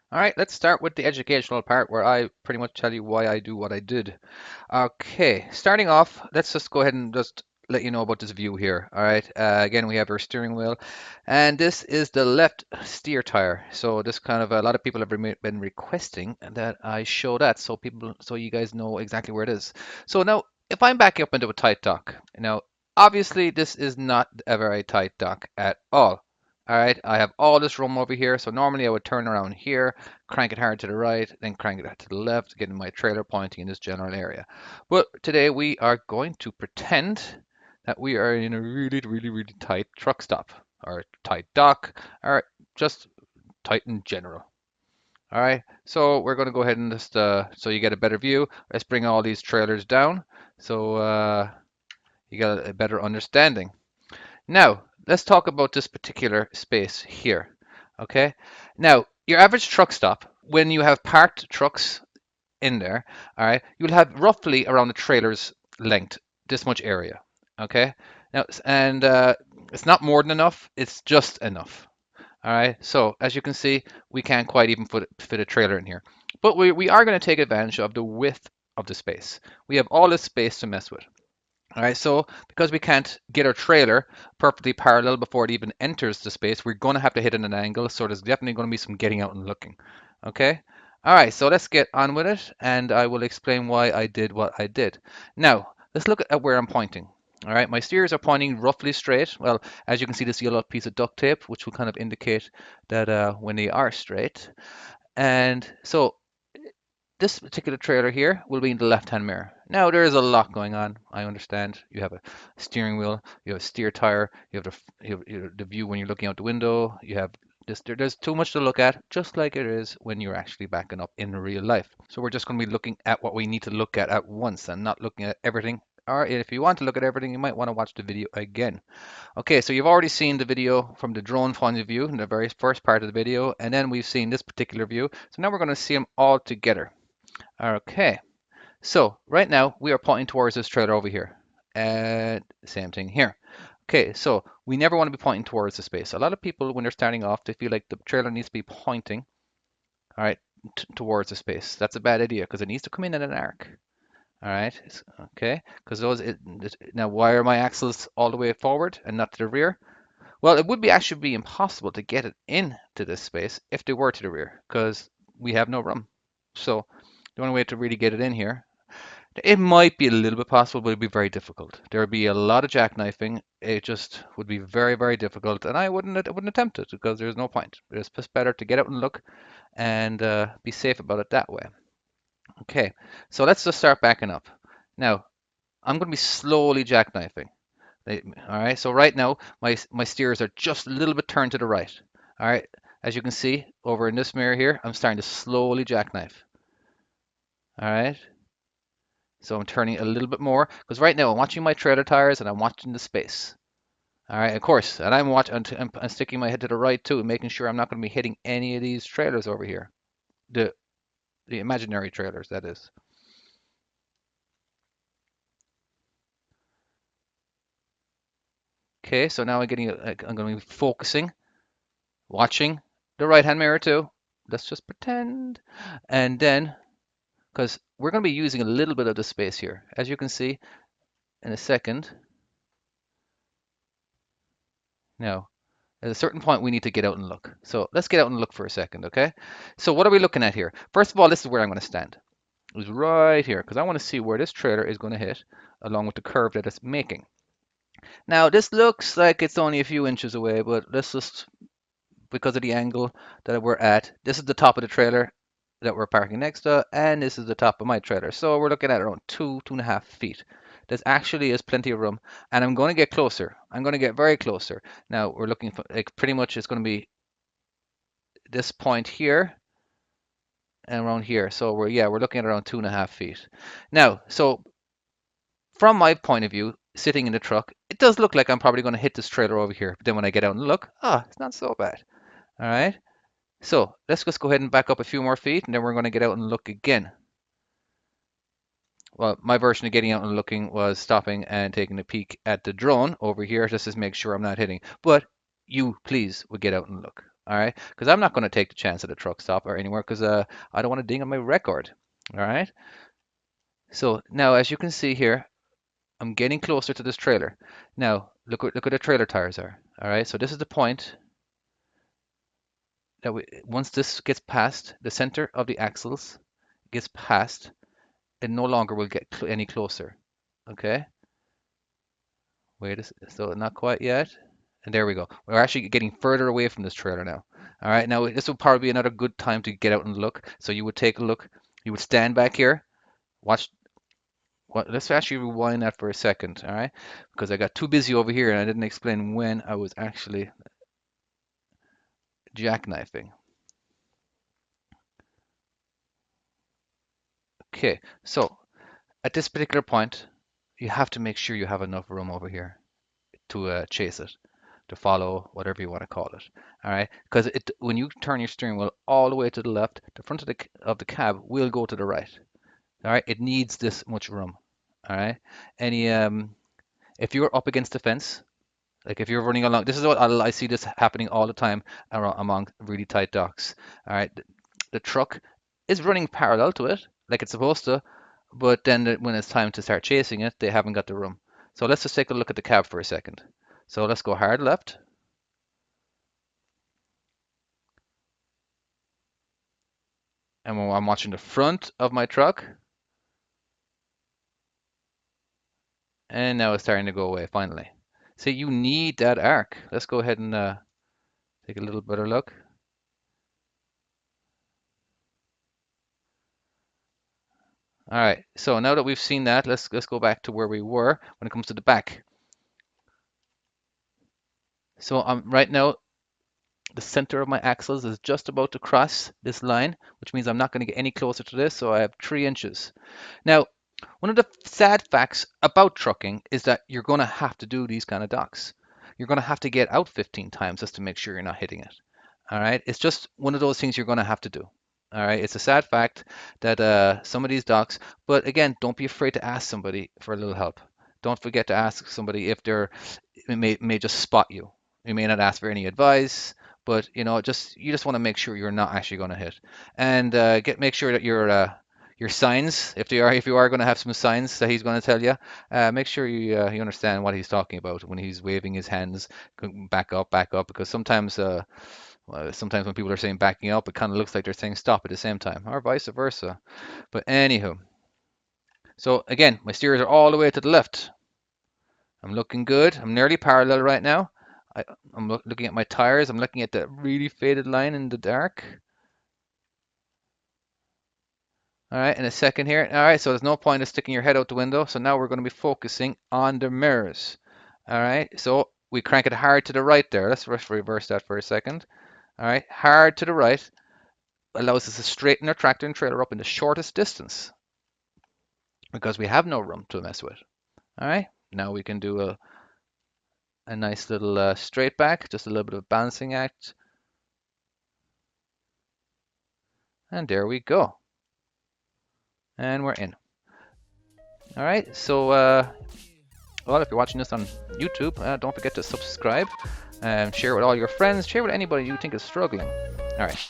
All right, let's start with the educational part where I pretty much tell you why I do what I did. Okay, starting off, let's just go ahead and just let you know about this view here. All right, again, we have our steering wheel, and this is the left steer tire. So this kind of a lot of people have been requesting that I show that so people, so you guys know exactly where it is. So now, if I'm backing up into a tight dock, now obviously this is not a very tight dock at all. All right, I have all this room over here, so normally I would turn around here, crank it hard to the right, then crank it to the left, getting my trailer pointing in this general area. But today we are going to pretend that we are in a really, really, really tight truck stop, or tight dock, or just tight in general. All right, so we're going to go ahead and just, so you get a better view, let's bring all these trailers down so you get a better understanding. Now, let's talk about this particular space here. Okay. Now, your average truck stop, when you have parked trucks in there, all right, you'll have roughly around the trailer's length, this much area. Okay. Now, and it's not more than enough, it's just enough. All right. So, as you can see, we can't quite even fit a trailer in here. But we are going to take advantage of the width of the space. We have all this space to mess with. All right, so because we can't get our trailer perfectly parallel before it even enters the space, we're going to have to hit it at an angle. So there's definitely going to be some getting out and looking. Okay. All right, so let's get on with it, and I will explain why I did what I did. Now, let's look at where I'm pointing. All right, my steers are pointing roughly straight. Well, as you can see, this yellow piece of duct tape, which will kind of indicate that when they are straight. And so this particular trailer here will be in the left-hand mirror. Now there is a lot going on. I understand. You have a steering wheel, you have a steer tire, you have the view when you're looking out the window. You have this. There's too much to look at, just like it is when you're actually backing up in real life. So we're just going to be looking at what we need to look at once and not looking at everything. Or if you want to look at everything, you might want to watch the video again. Okay, so you've already seen the video from the drone point of view in the very first part of the video, and then we've seen this particular view. So now we're going to see them all together. Okay, so right now we are pointing towards this trailer over here. And same thing here. Okay, so we never want to be pointing towards the space. A lot of people, when they're starting off, they feel like the trailer needs to be pointing, all right, towards the space. That's a bad idea because it needs to come in an arc. All right, okay, because now why are my axles all the way forward and not to the rear? Well, it would be actually be impossible to get it into this space if they were to the rear because we have no room. So the only way to really get it in here, it might be a little bit possible, but it'd be very difficult. There would be a lot of jackknifing. It just would be very, very difficult, and I wouldn't attempt it because there's no point. It's just better to get out and look and be safe about it that way. Okay, so let's just start backing up. Now, I'm going to be slowly jackknifing. All right, so right now my steers are just a little bit turned to the right. All right, as you can see over in this mirror here, I'm starting to slowly jackknife. All right, so I'm turning a little bit more because right now I'm watching my trailer tires and I'm watching the space. All right, of course, and I'm sticking my head to the right too, making sure I'm not going to be hitting any of these trailers over here, the the imaginary trailers, that is. Okay, so now I'm going to be focusing, watching the right-hand mirror too. Let's just pretend, and then because we're going to be using a little bit of the space here. As you can see in a second, now at a certain point we need to get out and look. So let's get out and look for a second, okay? So what are we looking at here? First of all, this is where I'm going to stand. It's right here because I want to see where this trailer is going to hit along with the curve that it's making. Now this looks like it's only a few inches away, but let's just, because of the angle that we're at, this is the top of the trailer that we're parking next to, and this is the top of my trailer. So we're looking at around 2.5 feet. There's actually is plenty of room, and I'm going to get closer. I'm going to get very closer. Now we're looking for like pretty much it's going to be this point here and around here. So we're looking at around 2.5 feet. Now, so from my point of view, sitting in the truck, it does look like I'm probably going to hit this trailer over here. But then when I get out and look, it's not so bad. All right. So let's just go ahead and back up a few more feet, and then we're going to get out and look again. Well, my version of getting out and looking was stopping and taking a peek at the drone over here just to make sure I'm not hitting. But you, please, would get out and look. All right? Because I'm not going to take the chance at a truck stop or anywhere because I don't want to ding on my record. All right? So now, as you can see here, I'm getting closer to this trailer. Now, look where the trailer tires are. All right? So this is the point that once this gets past the center of the axles, gets past, it no longer will get any closer. Okay? So not quite yet. And there we go. We're actually getting further away from this trailer now. All right, now this would probably be another good time to get out and look. So you would take a look. You would stand back here, watch. Let's actually rewind that for a second, all right? Because I got too busy over here and I didn't explain when I was actually jackknifing. Okay, so at this particular point, you have to make sure you have enough room over here to chase it, to follow, whatever you want to call it. All right, because when you turn your steering wheel all the way to the left, the front of the cab will go to the right. All right, it needs this much room. All right, any if you're up against the fence, like if you're running along, this is what I see this happening all the time among really tight docks. All right, the truck is running parallel to it like it's supposed to, but then when it's time to start chasing it, they haven't got the room. So let's just take a look at the cab for a second. So let's go hard left. And when I'm watching the front of my truck, and now it's starting to go away finally. So you need that arc. Let's go ahead and take a little better look. All right, so now that we've seen that, let's go back to where we were when it comes to the back. So right now the center of my axles is just about to cross this line, which means I'm not going to get any closer to this, so I have 3 inches. Now, one of the sad facts about trucking is that you're going to have to do these kind of docks. You're going to have to get out 15 times just to make sure you're not hitting it. All right, it's just one of those things you're going to have to do. All right, it's a sad fact that some of these docks, but again, don't be afraid to ask somebody for a little help. Don't forget to ask somebody if they're may just spot you. You may not ask for any advice, but you just want to make sure you're not actually going to hit, and make sure that your signs, if you are going to have some signs that he's going to tell you, make sure you understand what he's talking about when he's waving his hands, back up, because sometimes when people are saying backing up, it kind of looks like they're saying stop at the same time, or vice versa. But anywho, so again, my steers are all the way to the left. I'm looking good. I'm nearly parallel right now. I'm looking at my tires. I'm looking at that really faded line in the dark. All right, in a second here. All right, so there's no point of sticking your head out the window. So now we're going to be focusing on the mirrors. All right, so we crank it hard to the right there. Let's reverse that for a second. All right, hard to the right allows us to straighten our tractor and trailer up in the shortest distance because we have no room to mess with. All right, now we can do a nice little straight back, just a little bit of balancing act. And there we go. And we're in. All right, so well, if you're watching this on YouTube, don't forget to subscribe and share with all your friends, share with anybody you think is struggling. All right.